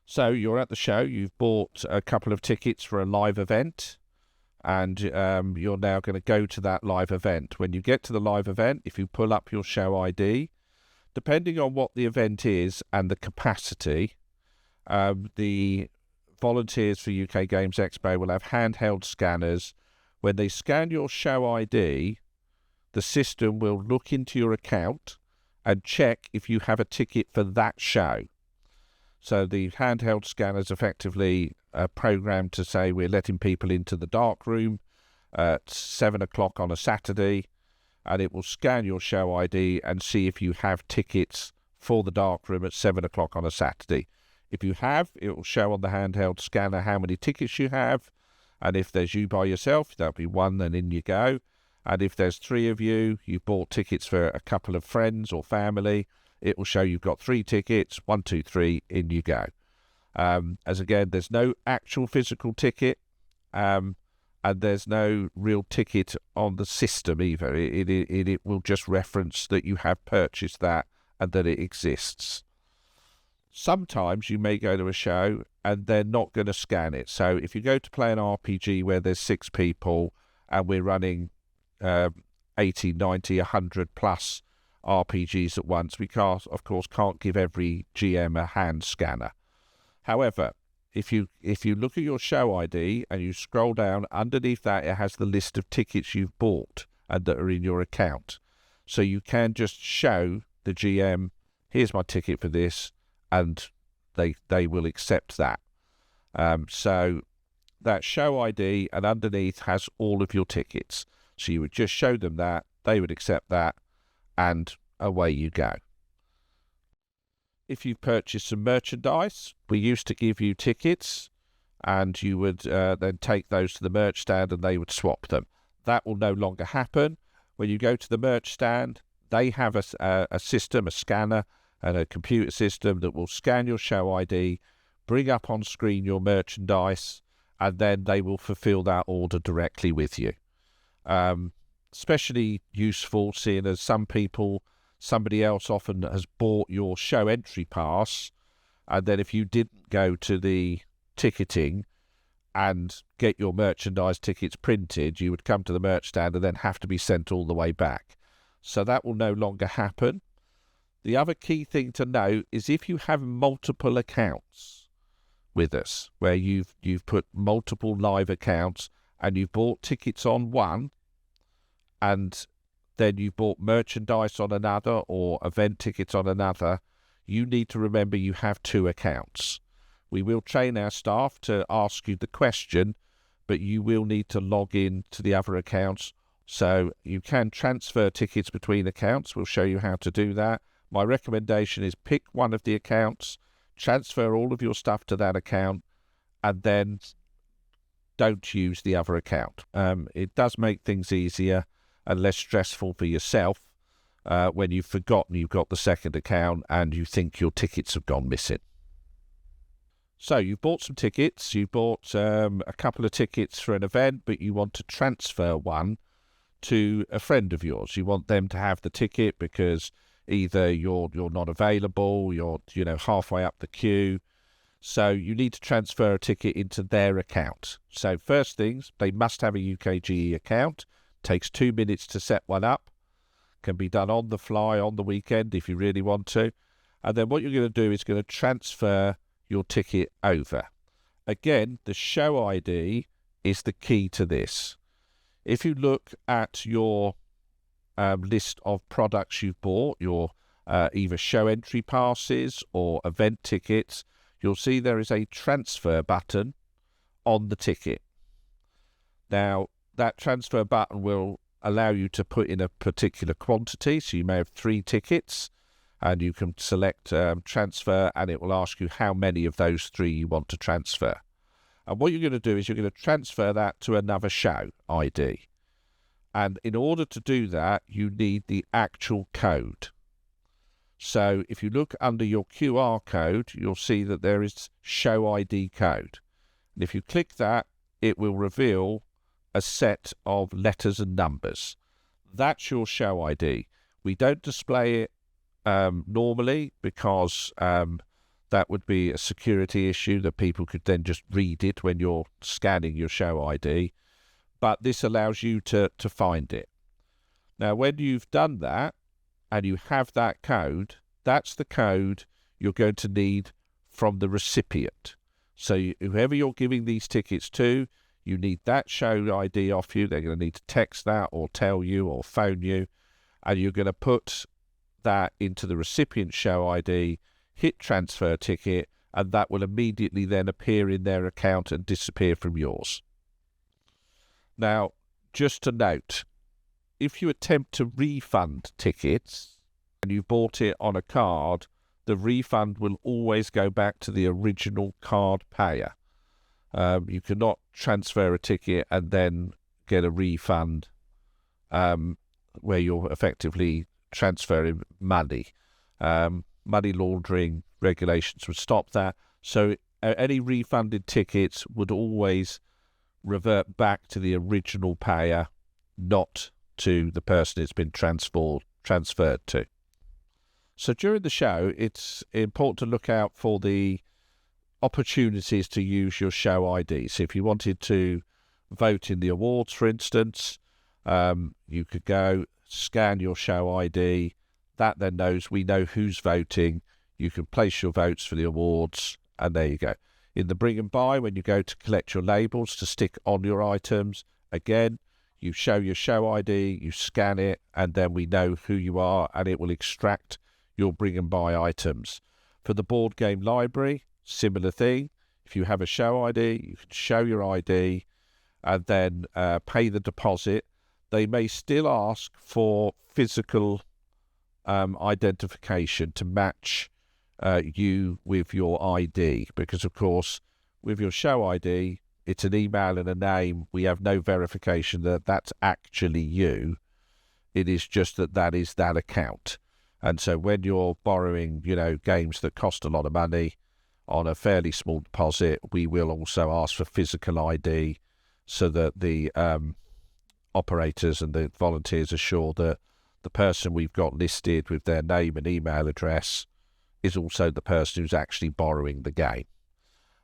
So you're at the show, you've bought a couple of tickets for a live event, and you're now going to go to that live event. When you get to the live event, if you pull up your show ID, depending on what the event is and the capacity, the volunteers for UK Games Expo will have handheld scanners. When they scan your show ID, the system will look into your account and check if you have a ticket for that show. So the handheld scanners effectively are programmed to say we're letting people into the dark room at 7 o'clock on a Saturday, and it will scan your show ID and see if you have tickets for the dark room at 7 o'clock on a Saturday. If you have, it will show on the handheld scanner how many tickets you have, and if there's you by yourself, that'll be one, and in you go. And if there's three of you, you bought tickets for a couple of friends or family, it will show you've got 3 tickets, 1, 2, 3, in you go. As again, there's no actual physical ticket, and there's no real ticket on the system either. It will just reference that you have purchased that and that it exists. Sometimes you may go to a show and they're not going to scan it. So if you go to play an RPG where there's 6 people and we're running 80, 90, 100 plus RPGs at once, we can't, of course, can't give every GM a hand scanner. However, if you look at your show ID and you scroll down, underneath that it has the list of tickets you've bought and that are in your account. So you can just show the GM, here's my ticket for this, and they will accept that. So that show ID and underneath has all of your tickets. So you would just show them that, they would accept that, and away you go. If you've purchased some merchandise, we used to give you tickets, and you would then take those to the merch stand and they would swap them. That will no longer happen. When you go to the merch stand, they have a system, a scanner, and a computer system that will scan your show ID, bring up on screen your merchandise, and then they will fulfill that order directly with you. Especially useful, seeing as somebody else often has bought your show entry pass, and then if you didn't go to the ticketing and get your merchandise tickets printed, you would come to the merch stand and then have to be sent all the way back. So that will no longer happen. The other key thing to note is if you have multiple accounts with us, where you've put multiple live accounts and you've bought tickets on one, and then you bought merchandise on another or event tickets on another, you need to remember you have 2 accounts. We will train our staff to ask you the question, but you will need to log in to the other accounts. So you can transfer tickets between accounts. We'll show you how to do that. My recommendation is pick one of the accounts, transfer all of your stuff to that account, and then don't use the other account. It does make things easier and less stressful for yourself when you've forgotten you've got the second account and you think your tickets have gone missing. So you've bought some tickets, you bought a couple of tickets for an event, but you want to transfer one to a friend of yours. You want them to have the ticket because either you're not available, you're halfway up the queue. So you need to transfer a ticket into their account. So first things, they must have a UKGE account. Takes 2 minutes to set one up. Can be done on the fly on the weekend if you really want to. And then what you're going to do is going to transfer your ticket over. Again, the show ID is the key to this. If you look at your list of products you've bought, your either show entry passes or event tickets, you'll see there is a transfer button on the ticket. Now, that transfer button will allow you to put in a particular quantity. So you may have 3 tickets and you can select transfer, and it will ask you how many of those 3 you want to transfer. And what you're going to do is you're going to transfer that to another show ID. And in order to do that, you need the actual code. So if you look under your QR code, you'll see that there is show ID code. And if you click that, it will reveal a set of letters and numbers. That's your show ID. We don't display it normally because That would be a security issue that people could then just read it when you're scanning your show ID. But this allows you to find it. Now, when you've done that and you have that code, that's the code you're going to need from the recipient. So whoever you're giving these tickets to, you need that show ID off you. They're going to need to text that or tell you or phone you. And you're going to put that into the recipient show ID, hit transfer ticket, and that will immediately then appear in their account and disappear from yours. Now, just to note, if you attempt to refund tickets and you bought it on a card, the refund will always go back to the original card payer. You cannot transfer a ticket and then get a refund where you're effectively transferring money. Money laundering regulations would stop that. So any refunded tickets would always revert back to the original payer, not to the person it's been transferred to. So during the show, it's important to look out for the opportunities to use your show ID. So if you wanted to vote in the awards, for instance, you could go scan your show ID. That then knows we know who's voting. You can place your votes for the awards, and there you go. In the bring and buy, when you go to collect your labels to stick on your items, again, you show your show ID, you scan it, and then we know who you are, and it will extract your bring and buy items. For the board game library, similar thing. If you have a show ID, you can show your ID and then pay the deposit. They may still ask for physical identification to match you with your ID, because of course with your show ID it's an email and a name. We have no verification that that's actually you. It is just that is that account. And so when you're borrowing, games that cost a lot of money on a fairly small deposit, we will also ask for physical ID so that the operators and the volunteers are sure that the person we've got listed with their name and email address is also the person who's actually borrowing the game.